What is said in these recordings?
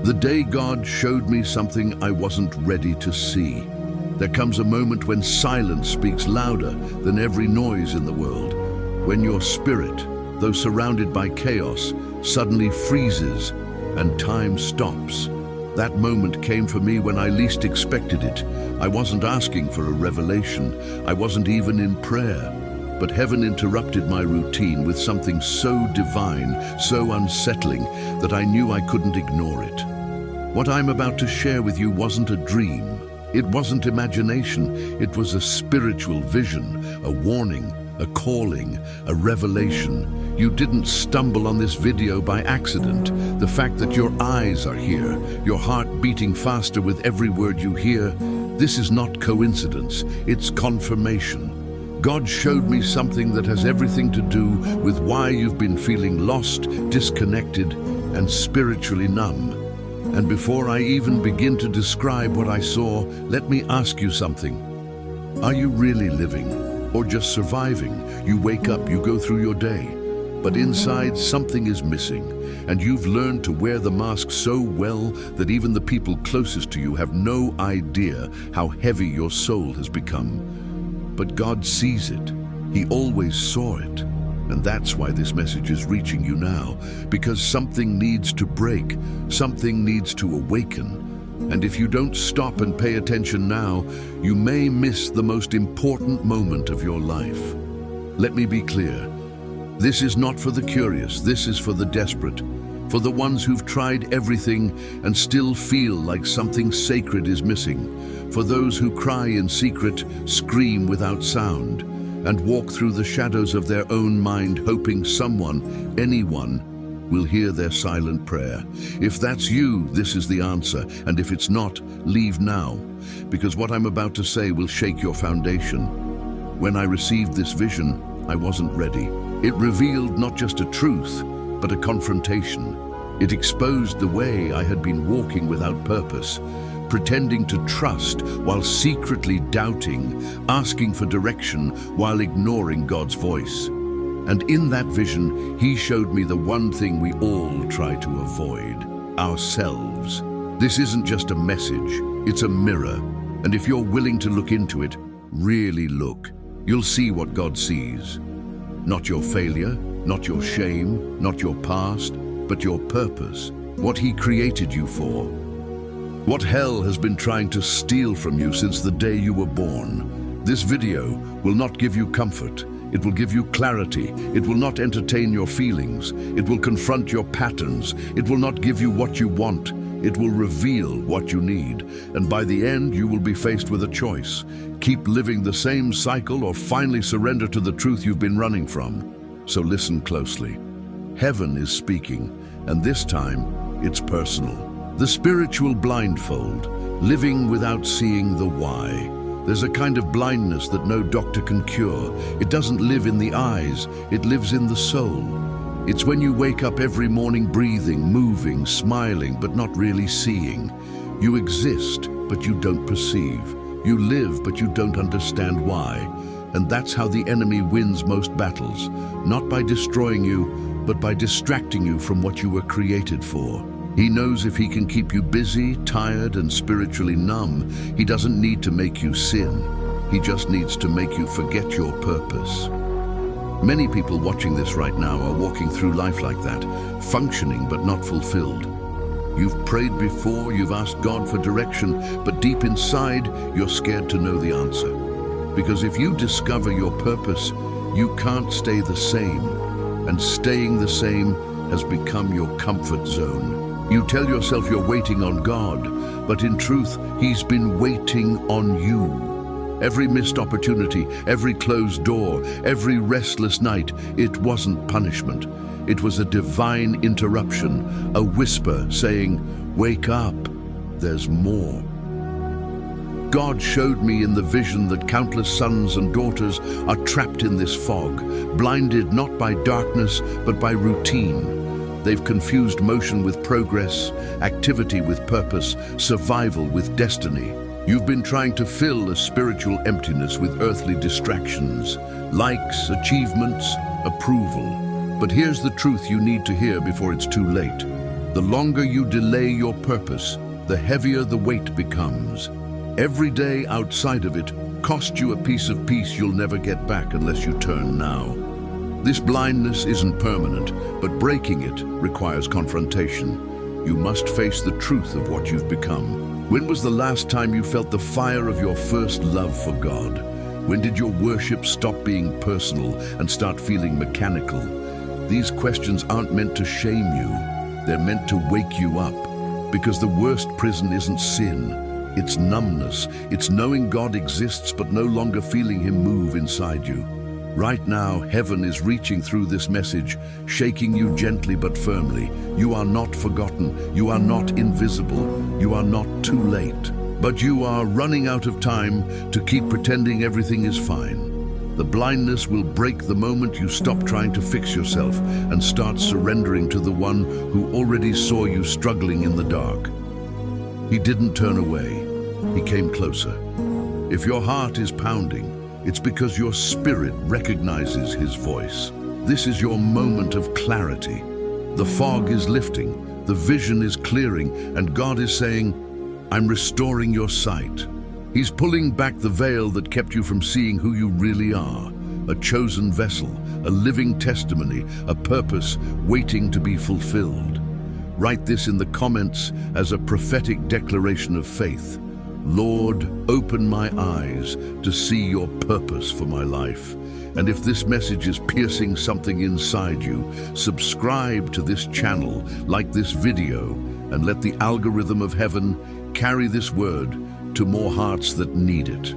The day God showed me something I wasn't ready to see. There comes a moment when silence speaks louder than every noise in the world. When your spirit, though surrounded by chaos, suddenly freezes and time stops. That moment came for me when I least expected it. I wasn't asking for a revelation. I wasn't even in prayer. But heaven interrupted my routine with something so divine, so unsettling, that I knew I couldn't ignore it. What I'm about to share with you wasn't a dream. It wasn't imagination. It was a spiritual vision, a warning, a calling, a revelation. You didn't stumble on this video by accident. The fact that your eyes are here, your heart beating faster with every word you hear, this is not coincidence, it's confirmation. God showed me something that has everything to do with why you've been feeling lost, disconnected, and spiritually numb. And before I even begin to describe what I saw, let me ask you something. Are you really living, or just surviving? You wake up, you go through your day, but inside something is missing, and you've learned to wear the mask so well that even the people closest to you have no idea how heavy your soul has become. But God sees it. He always saw it. And that's why this message is reaching you now, because something needs to break, something needs to awaken. And if you don't stop and pay attention now, you may miss the most important moment of your life. Let me be clear. This is not for the curious, this is for the desperate, for the ones who've tried everything and still feel like something sacred is missing, for those who cry in secret, scream without sound, and walk through the shadows of their own mind hoping someone, anyone, will hear their silent prayer. If that's you, this is the answer, and if it's not, leave now, because what I'm about to say will shake your foundation. When I received this vision, I wasn't ready. It revealed not just a truth, but a confrontation. It exposed the way I had been walking without purpose, pretending to trust while secretly doubting, asking for direction while ignoring God's voice. And in that vision, He showed me the one thing we all try to avoid: ourselves. This isn't just a message, it's a mirror. And if you're willing to look into it, really look, you'll see what God sees. Not your failure, not your shame, not your past, but your purpose, what He created you for. What hell has been trying to steal from you since the day you were born. This video will not give you comfort. It will give you clarity. It will not entertain your feelings. It will confront your patterns. It will not give you what you want. It will reveal what you need. And by the end, you will be faced with a choice. Keep living the same cycle or finally surrender to the truth you've been running from. So listen closely. Heaven is speaking, and this time, it's personal. The spiritual blindfold, living without seeing the why. There's a kind of blindness that no doctor can cure. It doesn't live in the eyes, it lives in the soul. It's when you wake up every morning breathing, moving, smiling, but not really seeing. You exist, but you don't perceive. You live, but you don't understand why. And that's how the enemy wins most battles, not by destroying you, but by distracting you from what you were created for. He knows if he can keep you busy, tired, and spiritually numb, he doesn't need to make you sin. He just needs to make you forget your purpose. Many people watching this right now are walking through life like that, functioning but not fulfilled. You've prayed before, you've asked God for direction, but deep inside, you're scared to know the answer. Because if you discover your purpose, you can't stay the same, and staying the same has become your comfort zone. You tell yourself you're waiting on God, but in truth, He's been waiting on you. Every missed opportunity, every closed door, every restless night, it wasn't punishment. It was a divine interruption, a whisper saying, "Wake up, there's more." God showed me in the vision that countless sons and daughters are trapped in this fog, blinded not by darkness, but by routine. They've confused motion with progress, activity with purpose, survival with destiny. You've been trying to fill a spiritual emptiness with earthly distractions, likes, achievements, approval. But here's the truth you need to hear before it's too late. The longer you delay your purpose, the heavier the weight becomes. Every day outside of it costs you a piece of peace you'll never get back unless you turn now. This blindness isn't permanent, but breaking it requires confrontation. You must face the truth of what you've become. When was the last time you felt the fire of your first love for God? When did your worship stop being personal and start feeling mechanical? These questions aren't meant to shame you. They're meant to wake you up. Because the worst prison isn't sin. It's numbness. It's knowing God exists but no longer feeling Him move inside you. Right now, heaven is reaching through this message, shaking you gently but firmly. You are not forgotten. You are not invisible. You are not too late. But you are running out of time to keep pretending everything is fine. The blindness will break the moment you stop trying to fix yourself and start surrendering to the one who already saw you struggling in the dark. He didn't turn away. He came closer. If your heart is pounding, it's because your spirit recognizes His voice. This is your moment of clarity. The fog is lifting, the vision is clearing, and God is saying, I'm restoring your sight. He's pulling back the veil that kept you from seeing who you really are. A chosen vessel, a living testimony, a purpose waiting to be fulfilled. Write this in the comments as a prophetic declaration of faith. Lord, open my eyes to see your purpose for my life. And if this message is piercing something inside you, subscribe to this channel, like this video, and let the algorithm of heaven carry this word to more hearts that need it.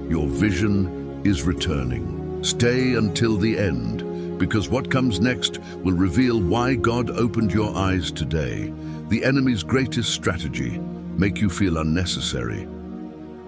Your vision is returning. Stay until the end, because what comes next will reveal why God opened your eyes today. The enemy's greatest strategy: make you feel unnecessary.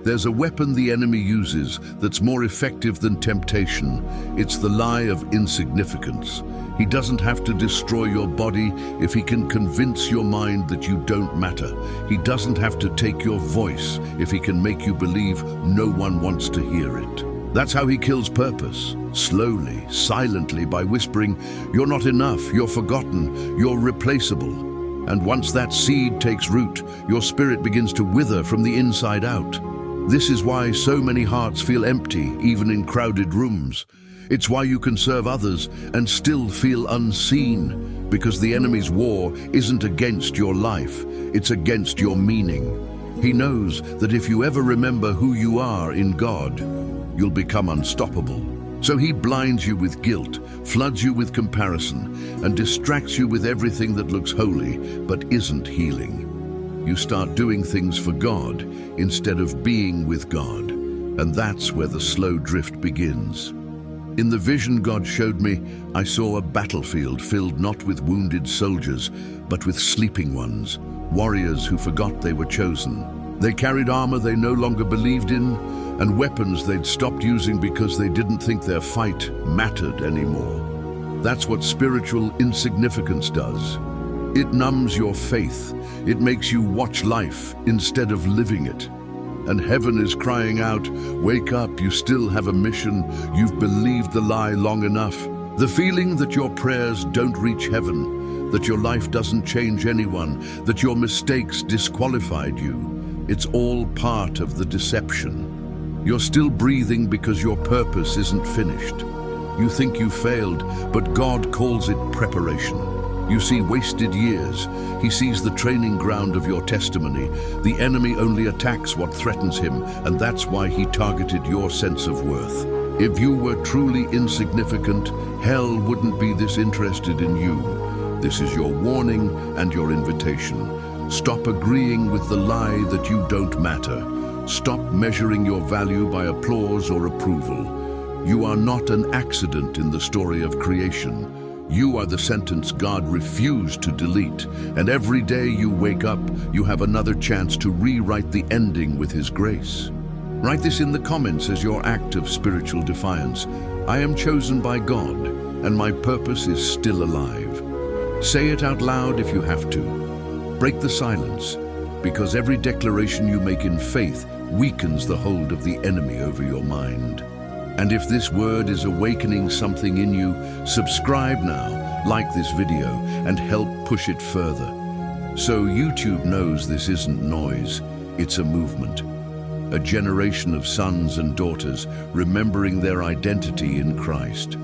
There's a weapon the enemy uses that's more effective than temptation. It's the lie of insignificance. He doesn't have to destroy your body if he can convince your mind that you don't matter. He doesn't have to take your voice if he can make you believe no one wants to hear it. That's how he kills purpose. Slowly, silently, by whispering, you're not enough, you're forgotten, you're replaceable. And once that seed takes root, your spirit begins to wither from the inside out. This is why so many hearts feel empty, even in crowded rooms. It's why you can serve others and still feel unseen, because the enemy's war isn't against your life, it's against your meaning. He knows that if you ever remember who you are in God, you'll become unstoppable. So he blinds you with guilt, floods you with comparison, and distracts you with everything that looks holy but isn't healing. You start doing things for God instead of being with God, and that's where the slow drift begins. In the vision God showed me, I saw a battlefield filled not with wounded soldiers, but with sleeping ones, warriors who forgot they were chosen. They carried armor they no longer believed in, and weapons they'd stopped using because they didn't think their fight mattered anymore. That's what spiritual insignificance does. It numbs your faith. It makes you watch life instead of living it. And heaven is crying out, wake up, you still have a mission. You've believed the lie long enough. The feeling that your prayers don't reach heaven, that your life doesn't change anyone, that your mistakes disqualified you, it's all part of the deception. You're still breathing because your purpose isn't finished. You think you failed, but God calls it preparation. You see wasted years. He sees the training ground of your testimony. The enemy only attacks what threatens him, and that's why he targeted your sense of worth. If you were truly insignificant, hell wouldn't be this interested in you. This is your warning and your invitation. Stop agreeing with the lie that you don't matter. Stop measuring your value by applause or approval. You are not an accident in the story of creation. You are the sentence God refused to delete, and every day you wake up, you have another chance to rewrite the ending with His grace. Write this in the comments as your act of spiritual defiance. I am chosen by God, and my purpose is still alive. Say it out loud if you have to. Break the silence, because every declaration you make in faith weakens the hold of the enemy over your mind. And if this word is awakening something in you, subscribe now, like this video, and help push it further. So YouTube knows this isn't noise, it's a movement. A generation of sons and daughters remembering their identity in Christ.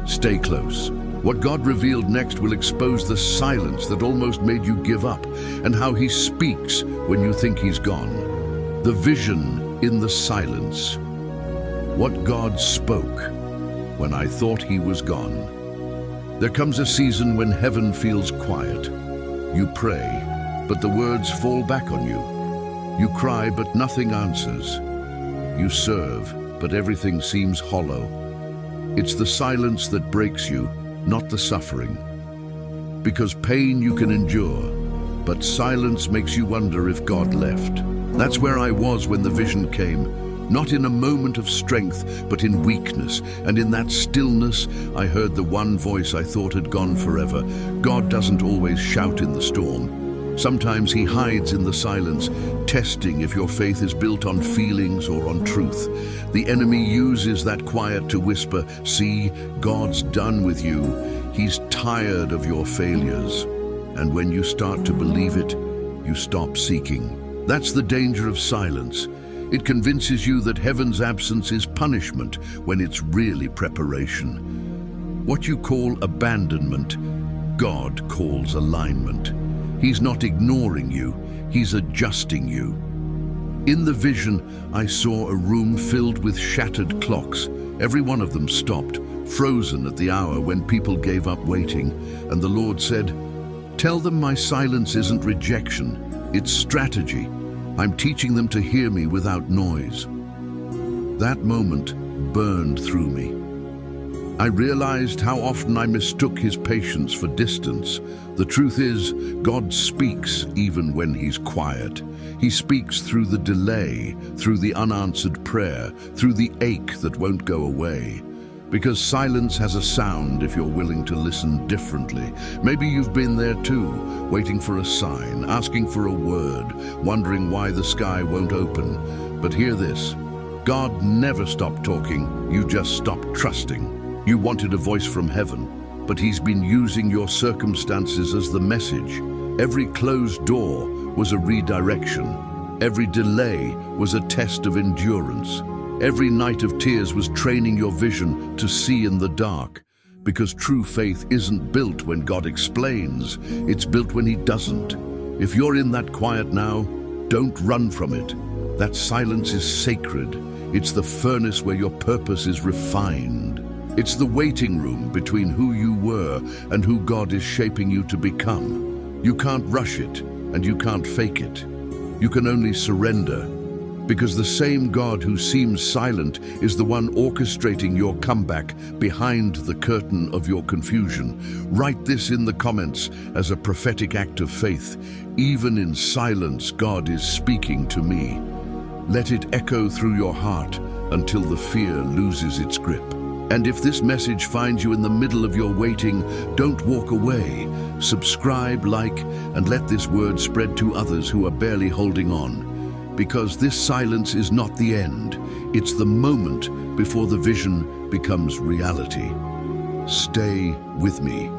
Stay close. What God revealed next will expose the silence that almost made you give up, and how He speaks when you think He's gone. The vision in the silence. What God spoke when I thought He was gone. There comes a season when heaven feels quiet. You pray, but the words fall back on you. You cry, but nothing answers. You serve, but everything seems hollow. It's the silence that breaks you, not the suffering. Because pain you can endure, but silence makes you wonder if God left. That's where I was when the vision came. Not in a moment of strength, but in weakness. And in that stillness, I heard the one voice I thought had gone forever. God doesn't always shout in the storm. Sometimes He hides in the silence, testing if your faith is built on feelings or on truth. The enemy uses that quiet to whisper, "See, God's done with you. He's tired of your failures." And when you start to believe it, you stop seeking. That's the danger of silence. It convinces you that heaven's absence is punishment when it's really preparation. What you call abandonment, God calls alignment. He's not ignoring you, He's adjusting you. In the vision, I saw a room filled with shattered clocks. Every one of them stopped, frozen at the hour when people gave up waiting. And the Lord said, "Tell them my silence isn't rejection, it's strategy. I'm teaching them to hear me without noise." That moment burned through me. I realized how often I mistook His patience for distance. The truth is, God speaks even when He's quiet. He speaks through the delay, through the unanswered prayer, through the ache that won't go away. Because silence has a sound if you're willing to listen differently. Maybe you've been there too, waiting for a sign, asking for a word, wondering why the sky won't open. But hear this, God never stopped talking, you just stopped trusting. You wanted a voice from heaven, but He's been using your circumstances as the message. Every closed door was a redirection. Every delay was a test of endurance. Every night of tears was training your vision to see in the dark. Because true faith isn't built when God explains, it's built when He doesn't. If you're in that quiet now, don't run from it. That silence is sacred. It's the furnace where your purpose is refined. It's the waiting room between who you were and who God is shaping you to become. You can't rush it, and you can't fake it. You can only surrender. Because the same God who seems silent is the one orchestrating your comeback behind the curtain of your confusion. Write this in the comments as a prophetic act of faith. Even in silence, God is speaking to me. Let it echo through your heart until the fear loses its grip. And if this message finds you in the middle of your waiting, don't walk away. Subscribe, like, and let this word spread to others who are barely holding on. Because this silence is not the end. It's the moment before the vision becomes reality. Stay with me.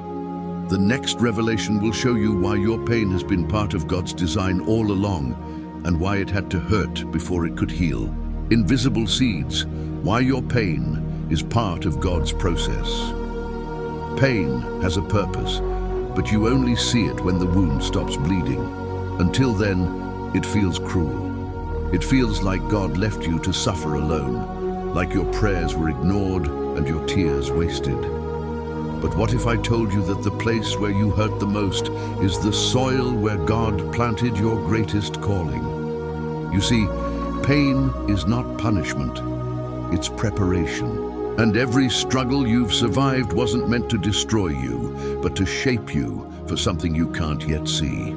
The next revelation will show you why your pain has been part of God's design all along, and why it had to hurt before it could heal. Invisible seeds, why your pain is part of God's process. Pain has a purpose, but you only see it when the wound stops bleeding. Until then, it feels cruel. It feels like God left you to suffer alone, like your prayers were ignored and your tears wasted. But what if I told you that the place where you hurt the most is the soil where God planted your greatest calling? You see, pain is not punishment, it's preparation. And every struggle you've survived wasn't meant to destroy you, but to shape you for something you can't yet see.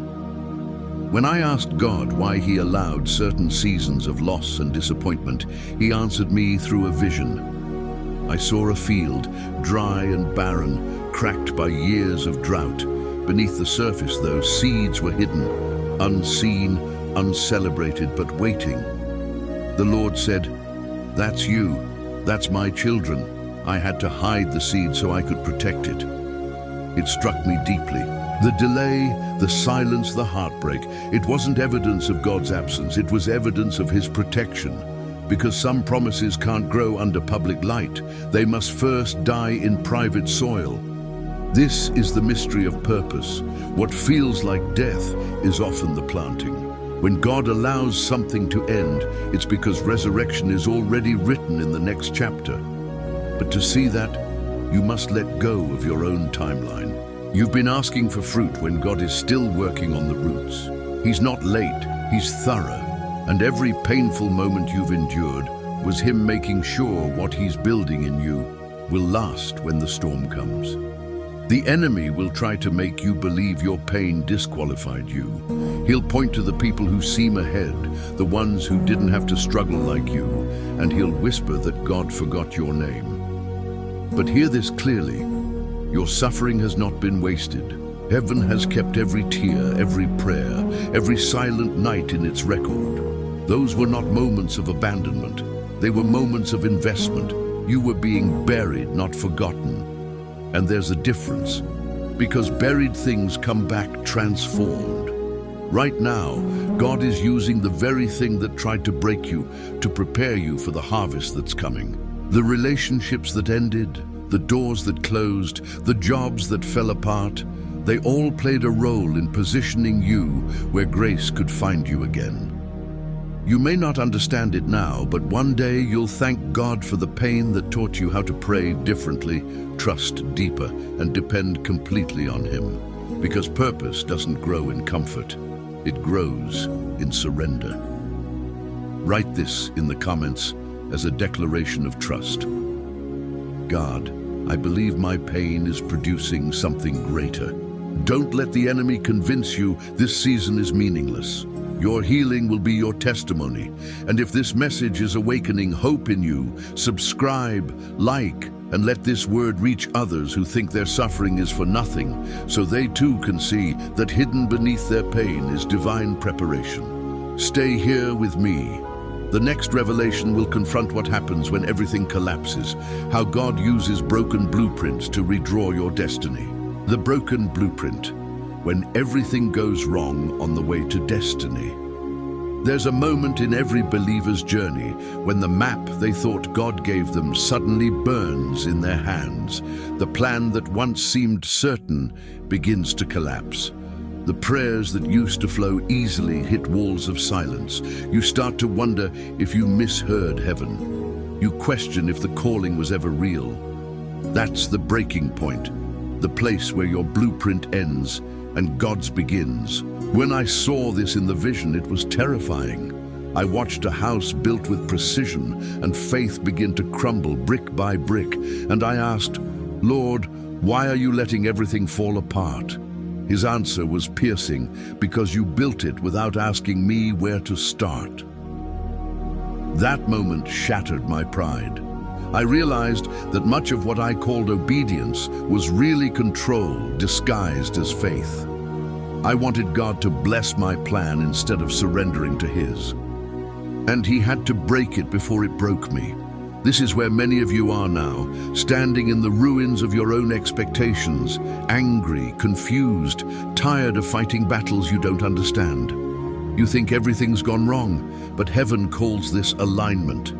When I asked God why He allowed certain seasons of loss and disappointment, He answered me through a vision. I saw a field, dry and barren, cracked by years of drought. Beneath the surface, though, seeds were hidden, unseen, uncelebrated, but waiting. The Lord said, "That's you. That's my children. I had to hide the seed so I could protect it." It struck me deeply. The delay, the silence, the heartbreak, it wasn't evidence of God's absence, it was evidence of his protection. Because some promises can't grow under public light, they must first die in private soil. This is the mystery of purpose. What feels like death is often the planting. When God allows something to end, it's because resurrection is already written in the next chapter. But to see that, you must let go of your own timeline. You've been asking for fruit when God is still working on the roots. He's not late, he's thorough. And every painful moment you've endured was him making sure what he's building in you will last when the storm comes. The enemy will try to make you believe your pain disqualified you. He'll point to the people who seem ahead, the ones who didn't have to struggle like you, and he'll whisper that God forgot your name. But hear this clearly. Your suffering has not been wasted. Heaven has kept every tear, every prayer, every silent night in its record. Those were not moments of abandonment. They were moments of investment. You were being buried, not forgotten. And there's a difference, because buried things come back transformed. Right now, God is using the very thing that tried to break you to prepare you for the harvest that's coming. The relationships that ended, the doors that closed, the jobs that fell apart, they all played a role in positioning you where grace could find you again. You may not understand it now, but one day you'll thank God for the pain that taught you how to pray differently, trust deeper, and depend completely on him. Because purpose doesn't grow in comfort, it grows in surrender. Write this in the comments as a declaration of trust. God, I believe my pain is producing something greater. Don't let the enemy convince you this season is meaningless. Your healing will be your testimony. And if this message is awakening hope in you, subscribe, like, and let this word reach others who think their suffering is for nothing, so they too can see that hidden beneath their pain is divine preparation. Stay here with me. The next revelation will confront what happens when everything collapses, how God uses broken blueprints to redraw your destiny. The broken blueprint, when everything goes wrong on the way to destiny. There's a moment in every believer's journey when the map they thought God gave them suddenly burns in their hands. The plan that once seemed certain begins to collapse. The prayers that used to flow easily hit walls of silence. You start to wonder if you misheard heaven. You question if the calling was ever real. That's the breaking point, the place where your blueprint ends and God's begins. When I saw this in the vision, it was terrifying. I watched a house built with precision and faith begin to crumble brick by brick, and I asked, Lord, why are you letting everything fall apart? His answer was piercing, because you built it without asking me where to start. That moment shattered my pride. I realized that much of what I called obedience was really control disguised as faith. I wanted God to bless my plan instead of surrendering to his. And he had to break it before it broke me. This is where many of you are now, standing in the ruins of your own expectations, angry, confused, tired of fighting battles you don't understand. You think everything's gone wrong, but heaven calls this alignment.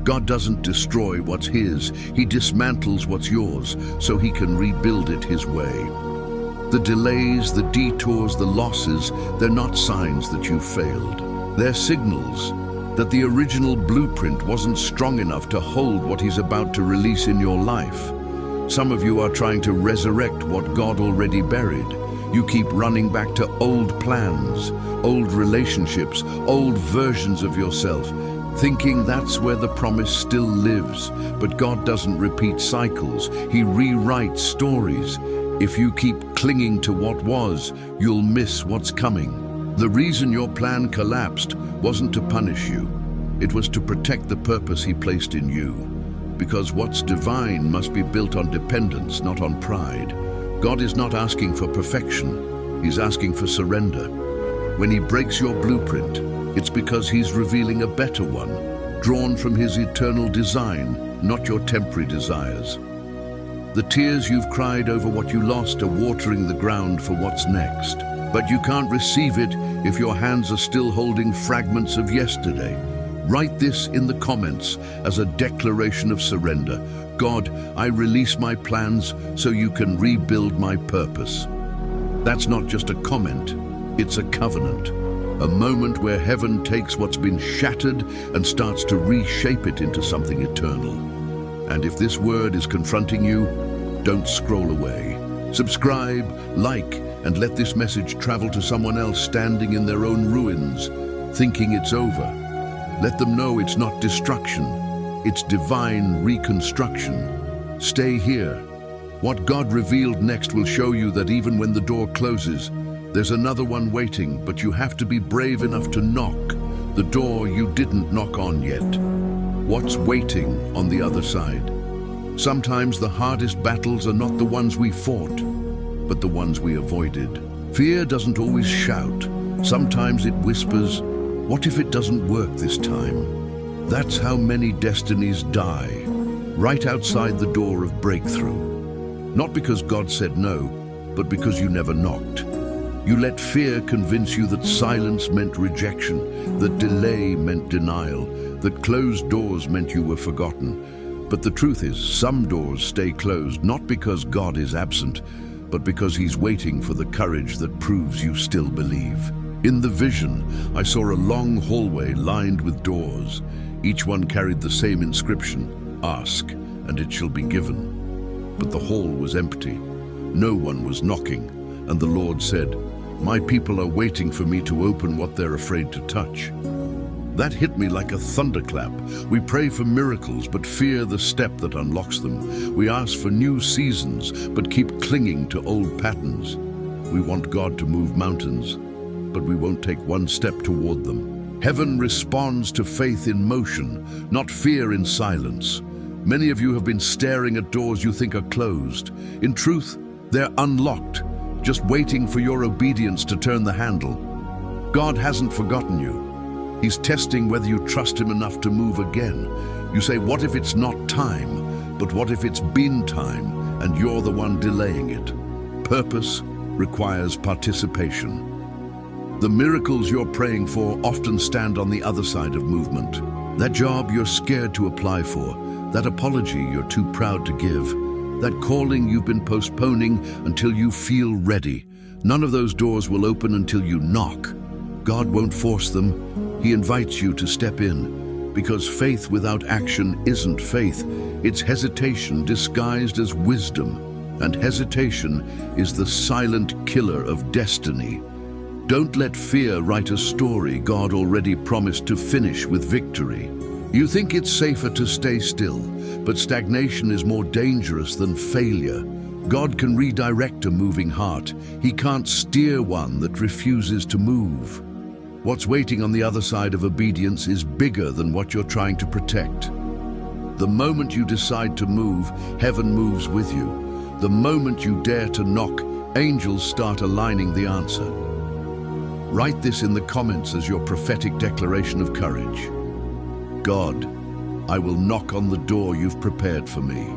God doesn't destroy what's his, he dismantles what's yours so he can rebuild it his way. The delays, the detours, the losses, they're not signs that you've failed. They're signals that the original blueprint wasn't strong enough to hold what he's about to release in your life. Some of you are trying to resurrect what God already buried. You keep running back to old plans, old relationships, old versions of yourself, thinking that's where the promise still lives. But God doesn't repeat cycles, he rewrites stories. If you keep clinging to what was, you'll miss what's coming. The reason your plan collapsed wasn't to punish you. It was to protect the purpose he placed in you. Because what's divine must be built on dependence, not on pride. God is not asking for perfection, he's asking for surrender. When he breaks your blueprint, it's because he's revealing a better one, drawn from his eternal design, not your temporary desires. The tears you've cried over what you lost are watering the ground for what's next. But you can't receive it if your hands are still holding fragments of yesterday. Write this in the comments as a declaration of surrender. God, I release my plans so you can rebuild my purpose. That's not just a comment, it's a covenant. A moment where heaven takes what's been shattered and starts to reshape it into something eternal. And if this word is confronting you, don't scroll away. Subscribe, like, and let this message travel to someone else standing in their own ruins, thinking it's over. Let them know it's not destruction, it's divine reconstruction. Stay here. What God revealed next will show you that even when the door closes, there's another one waiting, but you have to be brave enough to knock the door you didn't knock on yet. What's waiting on the other side? Sometimes the hardest battles are not the ones we fought, but the ones we avoided. Fear doesn't always shout. Sometimes it whispers, "What if it doesn't work this time?" That's how many destinies die, right outside the door of breakthrough. Not because God said no, but because you never knocked. You let fear convince you that silence meant rejection, that delay meant denial, that closed doors meant you were forgotten. But the truth is, some doors stay closed not because God is absent, but because He's waiting for the courage that proves you still believe. In the vision, I saw a long hallway lined with doors. Each one carried the same inscription, "Ask, and it shall be given." But the hall was empty. No one was knocking, and the Lord said, "My people are waiting for me to open what they're afraid to touch." That hit me like a thunderclap. We pray for miracles, but fear the step that unlocks them. We ask for new seasons, but keep clinging to old patterns. We want God to move mountains, but we won't take one step toward them. Heaven responds to faith in motion, not fear in silence. Many of you have been staring at doors you think are closed. In truth, they're unlocked, just waiting for your obedience to turn the handle. God hasn't forgotten you. He's testing whether you trust Him enough to move again. You say, "What if it's not time?" But what if it's been time and you're the one delaying it? Purpose requires participation. The miracles you're praying for often stand on the other side of movement. That job you're scared to apply for, that apology you're too proud to give, that calling you've been postponing until you feel ready. None of those doors will open until you knock. God won't force them. He invites you to step in, because faith without action isn't faith. It's hesitation disguised as wisdom, and hesitation is the silent killer of destiny. Don't let fear write a story God already promised to finish with victory. You think it's safer to stay still, but stagnation is more dangerous than failure. God can redirect a moving heart. He can't steer one that refuses to move. What's waiting on the other side of obedience is bigger than what you're trying to protect. The moment you decide to move, heaven moves with you. The moment you dare to knock, angels start aligning the answer. Write this in the comments as your prophetic declaration of courage. God, I will knock on the door you've prepared for me.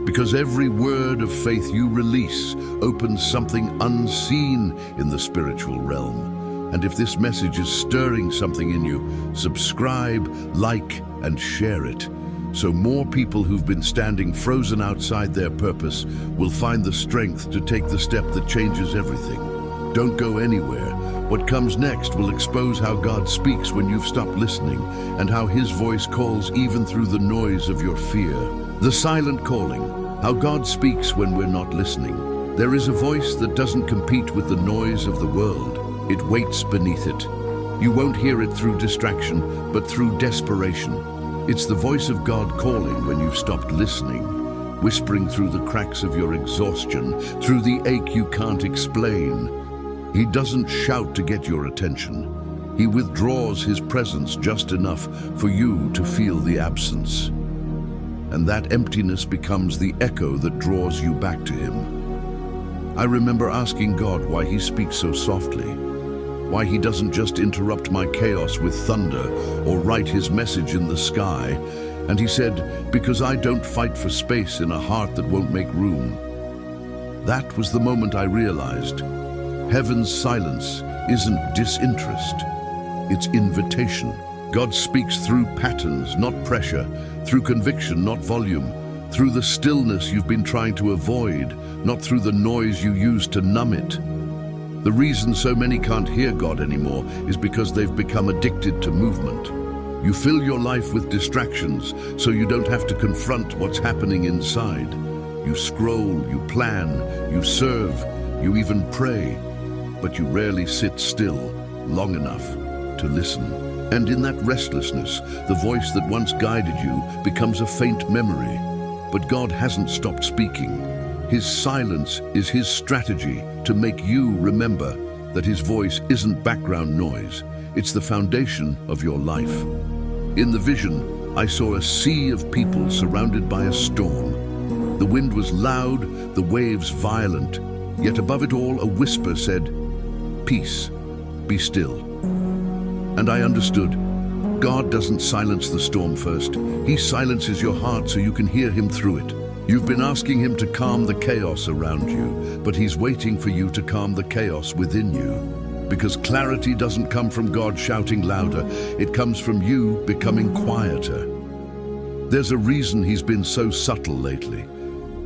Because every word of faith you release opens something unseen in the spiritual realm. And if this message is stirring something in you, subscribe, like, and share it, so more people who've been standing frozen outside their purpose will find the strength to take the step that changes everything. Don't go anywhere. What comes next will expose how God speaks when you've stopped listening, and how His voice calls even through the noise of your fear. The silent calling, how God speaks when we're not listening. There is a voice that doesn't compete with the noise of the world. It waits beneath it. You won't hear it through distraction, but through desperation. It's the voice of God calling when you've stopped listening, whispering through the cracks of your exhaustion, through the ache you can't explain. He doesn't shout to get your attention. He withdraws His presence just enough for you to feel the absence. And that emptiness becomes the echo that draws you back to Him. I remember asking God why He speaks so softly, why He doesn't just interrupt my chaos with thunder or write His message in the sky. And he said, "Because I don't fight for space in a heart that won't make room." That was the moment I realized heaven's silence isn't disinterest, it's invitation. God speaks through patterns, not pressure, through conviction, not volume, through the stillness you've been trying to avoid, not through the noise you use to numb it. The reason so many can't hear God anymore is because they've become addicted to movement. You fill your life with distractions so you don't have to confront what's happening inside. You scroll, you plan, you serve, you even pray, but you rarely sit still long enough to listen. And in that restlessness, the voice that once guided you becomes a faint memory. But God hasn't stopped speaking. His silence is his strategy to make you remember that his voice isn't background noise. It's the foundation of your life. In the vision, I saw a sea of people surrounded by a storm. The wind was loud, the waves violent, yet above it all a whisper said, "Peace, be still." And I understood. God doesn't silence the storm first. He silences your heart so you can hear him through it. You've been asking him to calm the chaos around you, but he's waiting for you to calm the chaos within you. Because clarity doesn't come from God shouting louder, it comes from you becoming quieter. There's a reason he's been so subtle lately.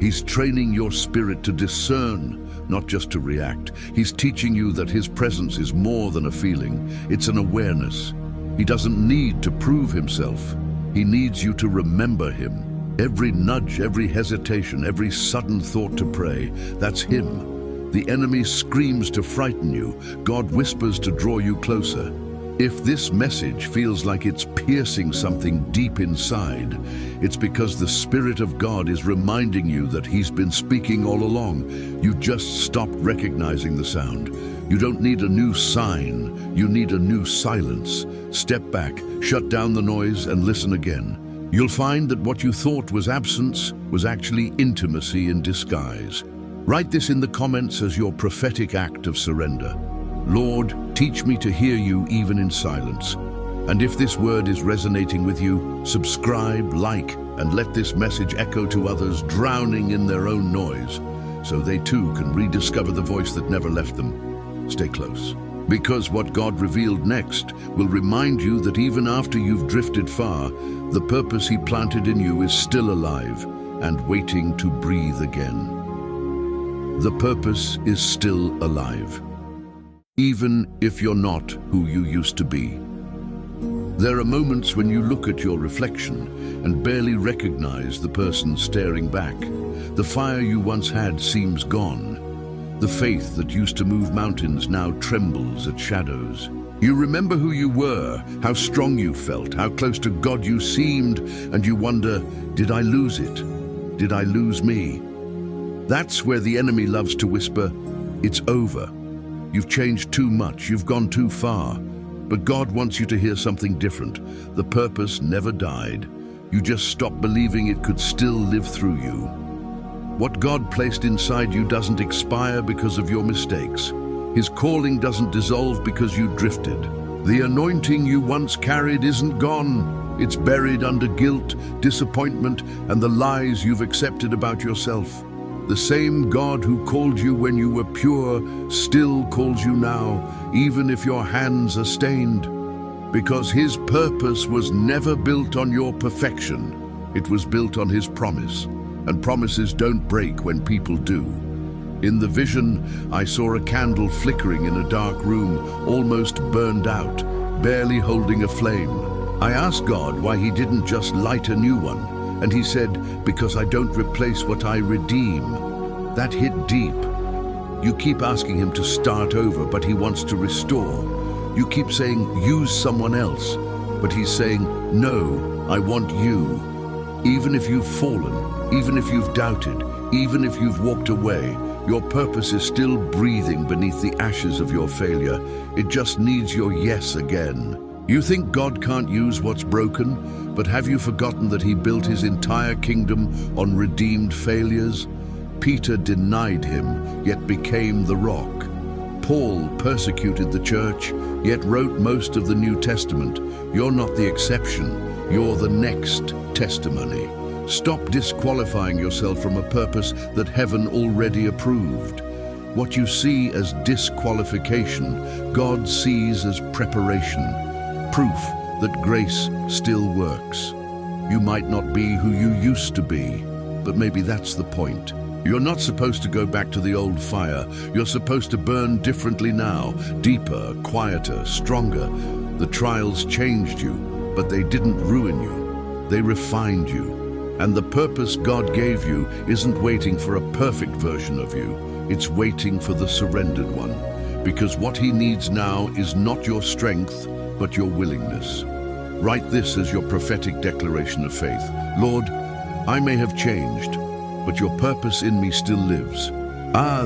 He's training your spirit to discern, not just to react. He's teaching you that his presence is more than a feeling, it's an awareness. He doesn't need to prove himself. He needs you to remember him. Every nudge, every hesitation, every sudden thought to pray, that's him. The enemy screams to frighten you. God whispers to draw you closer. If this message feels like it's piercing something deep inside, it's because the Spirit of God is reminding you that he's been speaking all along. You just stopped recognizing the sound. You don't need a new sign, you need a new silence. Step back, shut down the noise, and listen again. You'll find that what you thought was absence was actually intimacy in disguise. Write this in the comments as your prophetic act of surrender. Lord, teach me to hear you even in silence. And if this word is resonating with you, subscribe, like, and let this message echo to others drowning in their own noise, so they too can rediscover the voice that never left them. Stay close, because what God revealed next will remind you that even after you've drifted far, the purpose he planted in you is still alive and waiting to breathe again. The purpose is still alive, even if you're not who you used to be. There are moments when you look at your reflection and barely recognize the person staring back. The fire you once had seems gone. The faith that used to move mountains now trembles at shadows. You remember who you were, how strong you felt, how close to God you seemed, and you wonder, did I lose it? Did I lose me? That's where the enemy loves to whisper, it's over. You've changed too much, you've gone too far. But God wants you to hear something different. The purpose never died. You just stopped believing it could still live through you. What God placed inside you doesn't expire because of your mistakes. His calling doesn't dissolve because you drifted. The anointing you once carried isn't gone. It's buried under guilt, disappointment, and the lies you've accepted about yourself. The same God who called you when you were pure still calls you now, even if your hands are stained. Because his purpose was never built on your perfection. It was built on his promise. And promises don't break when people do. In the vision, I saw a candle flickering in a dark room, almost burned out, barely holding a flame. I asked God why he didn't just light a new one, and he said, because I don't replace what I redeem. That hit deep. You keep asking him to start over, but he wants to restore. You keep saying, use someone else, but he's saying, no, I want you. Even if you've fallen, even if you've doubted, even if you've walked away, your purpose is still breathing beneath the ashes of your failure. It just needs your yes again. You think God can't use what's broken, but have you forgotten that he built his entire kingdom on redeemed failures? Peter denied him, yet became the rock. Paul persecuted the church, yet wrote most of the New Testament. You're not the exception. You're the next testimony. Stop disqualifying yourself from a purpose that heaven already approved. What you see as disqualification, God sees as preparation, proof that grace still works. You might not be who you used to be, but maybe that's the point. You're not supposed to go back to the old fire. You're supposed to burn differently now, deeper, quieter, stronger. The trials changed you, but they didn't ruin you. They refined you. And the purpose God gave you isn't waiting for a perfect version of you. It's waiting for the surrendered one. Because what he needs now is not your strength, but your willingness. Write this as your prophetic declaration of faith. Lord, I may have changed, but your purpose in me still lives.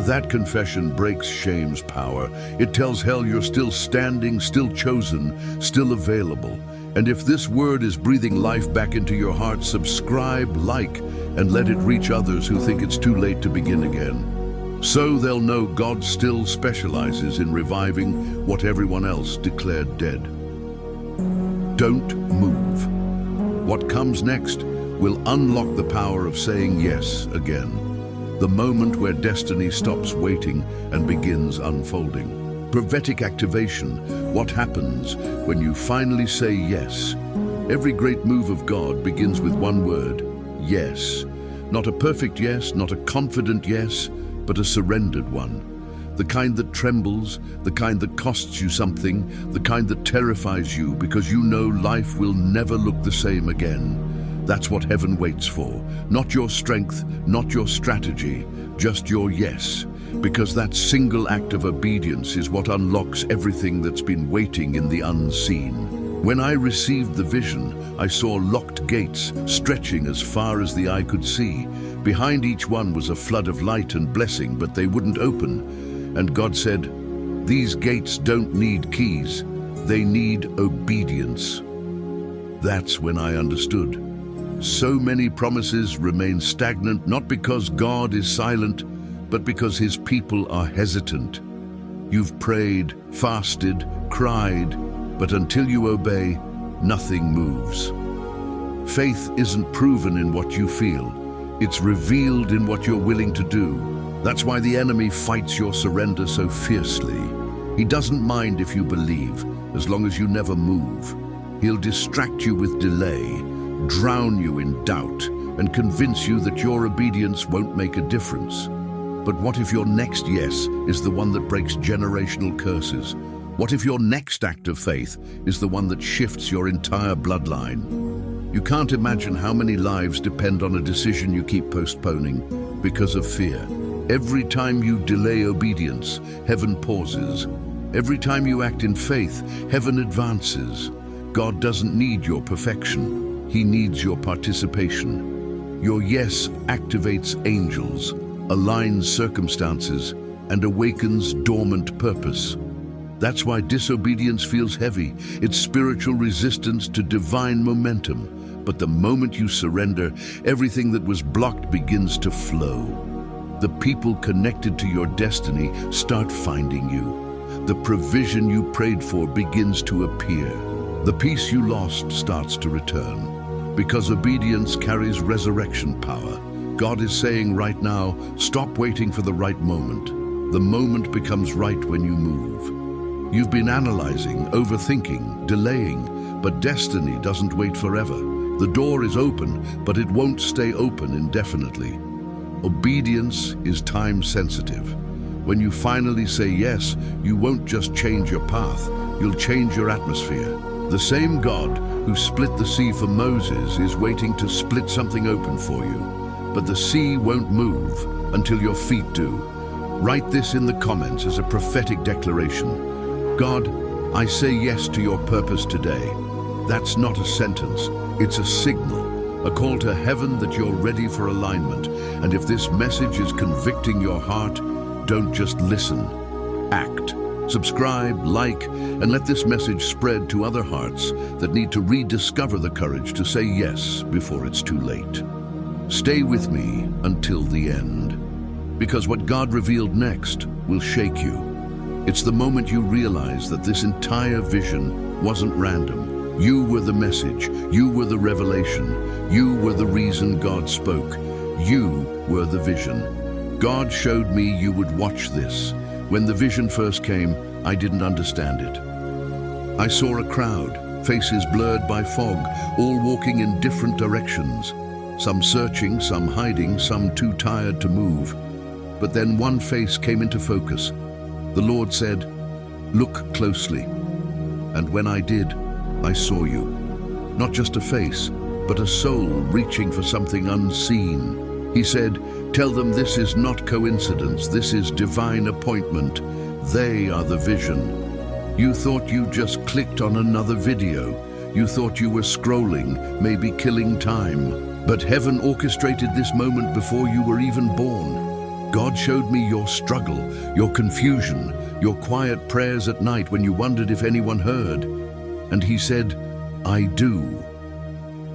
That confession breaks shame's power. It tells hell you're still standing, still chosen, still available. And if this word is breathing life back into your heart, subscribe, like, and let it reach others who think it's too late to begin again. So they'll know God still specializes in reviving what everyone else declared dead. Don't move. What comes next will unlock the power of saying yes again. The moment where destiny stops waiting and begins unfolding. Prophetic activation, what happens when you finally say yes? Every great move of God begins with one word, yes. Not a perfect yes, not a confident yes, but a surrendered one. The kind that trembles, the kind that costs you something, the kind that terrifies you because you know life will never look the same again. That's what heaven waits for. Not your strength, not your strategy, just your yes. Because that single act of obedience is what unlocks everything that's been waiting in the unseen. When I received the vision, I saw locked gates stretching as far as the eye could see. Behind each one was a flood of light and blessing, but they wouldn't open. And God said, "These gates don't need keys, they need obedience." That's when I understood. So many promises remain stagnant, not because God is silent, but because his people are hesitant. You've prayed, fasted, cried, but until you obey, nothing moves. Faith isn't proven in what you feel. It's revealed in what you're willing to do. That's why the enemy fights your surrender so fiercely. He doesn't mind if you believe, as long as you never move. He'll distract you with delay, drown you in doubt, and convince you that your obedience won't make a difference. But what if your next yes is the one that breaks generational curses? What if your next act of faith is the one that shifts your entire bloodline? You can't imagine how many lives depend on a decision you keep postponing because of fear. Every time you delay obedience, heaven pauses. Every time you act in faith, heaven advances. God doesn't need your perfection. He needs your participation. Your yes activates angels, aligns circumstances, and awakens dormant purpose. That's why disobedience feels heavy. It's spiritual resistance to divine momentum. But the moment you surrender, everything that was blocked begins to flow. The people connected to your destiny start finding you. The provision you prayed for begins to appear. The peace you lost starts to return. Because obedience carries resurrection power. God is saying right now, stop waiting for the right moment. The moment becomes right when you move. You've been analyzing, overthinking, delaying, but destiny doesn't wait forever. The door is open, but it won't stay open indefinitely. Obedience is time sensitive. When you finally say yes, you won't just change your path, you'll change your atmosphere. The same God who split the sea for Moses is waiting to split something open for you. But the sea won't move until your feet do. Write this in the comments as a prophetic declaration. God, I say yes to your purpose today. That's not a sentence, it's a signal, a call to heaven that you're ready for alignment. And if this message is convicting your heart, don't just listen, act. Subscribe, like, and let this message spread to other hearts that need to rediscover the courage to say yes before it's too late. Stay with me until the end, because what God revealed next will shake you. It's the moment you realize that this entire vision wasn't random. You were the message. You were the revelation. You were the reason God spoke. You were the vision. God showed me you would watch this. When the vision first came, I didn't understand it. I saw a crowd, faces blurred by fog, all walking in different directions. Some searching, some hiding, some too tired to move. But then one face came into focus. The Lord said, "Look closely." And when I did, I saw you. Not just a face, but a soul reaching for something unseen. He said, "Tell them this is not coincidence, this is divine appointment. They are the vision." You thought you just clicked on another video. You thought you were scrolling, maybe killing time. But heaven orchestrated this moment before you were even born. God showed me your struggle, your confusion, your quiet prayers at night when you wondered if anyone heard. And he said, "I do."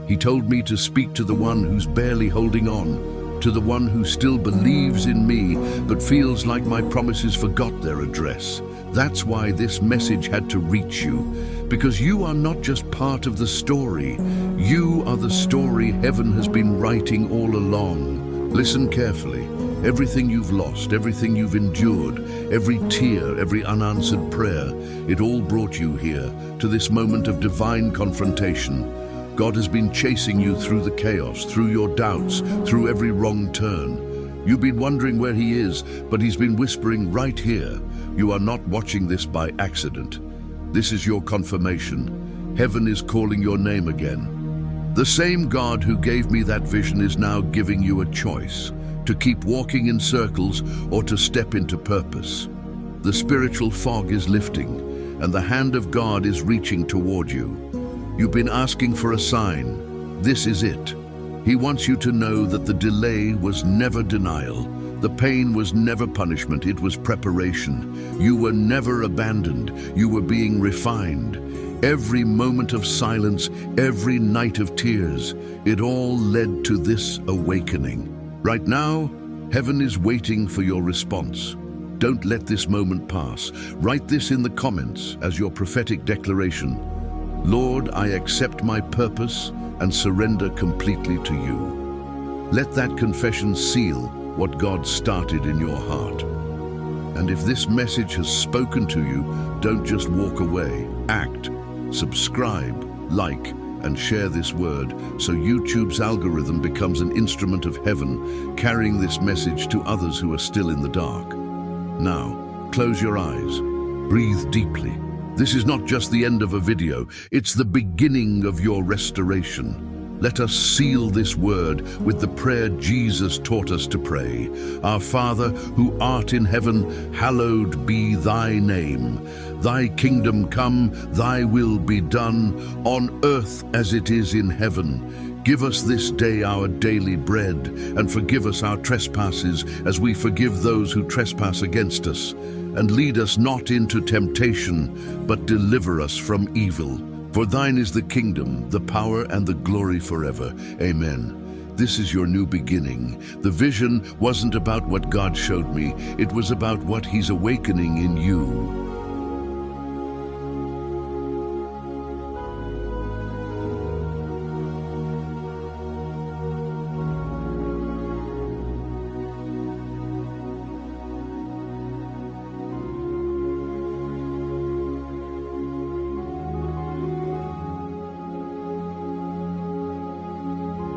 He told me to speak to the one who's barely holding on, to the one who still believes in me but feels like my promises forgot their address. That's why this message had to reach you, because you are not just part of the story. You are the story heaven has been writing all along. Listen carefully. Everything you've lost, everything you've endured, every tear, every unanswered prayer, it all brought you here, to this moment of divine confrontation. God has been chasing you through the chaos, through your doubts, through every wrong turn. You've been wondering where he is, but he's been whispering right here. You are not watching this by accident. This is your confirmation. Heaven is calling your name again. The same God who gave me that vision is now giving you a choice, to keep walking in circles or to step into purpose. The spiritual fog is lifting, and the hand of God is reaching toward you. You've been asking for a sign. This is it. He wants you to know that the delay was never denial. The pain was never punishment, it was preparation. You were never abandoned, you were being refined. Every moment of silence, every night of tears, it all led to this awakening. Right now, heaven is waiting for your response. Don't let this moment pass. Write this in the comments as your prophetic declaration. Lord, I accept my purpose and surrender completely to you. Let that confession seal what God started in your heart. And if this message has spoken to you, don't just walk away. Act, subscribe, like, and share this word so YouTube's algorithm becomes an instrument of heaven, carrying this message to others who are still in the dark. Now, close your eyes. Breathe deeply. This is not just the end of a video, it's the beginning of your restoration. Let us seal this word with the prayer Jesus taught us to pray. Our Father, who art in heaven, hallowed be thy name. Thy kingdom come, thy will be done, on earth as it is in heaven. Give us this day our daily bread, and forgive us our trespasses as we forgive those who trespass against us. And lead us not into temptation, but deliver us from evil. For thine is the kingdom, the power, and the glory forever. Amen. This is your new beginning. The vision wasn't about what God showed me. It was about what he's awakening in you.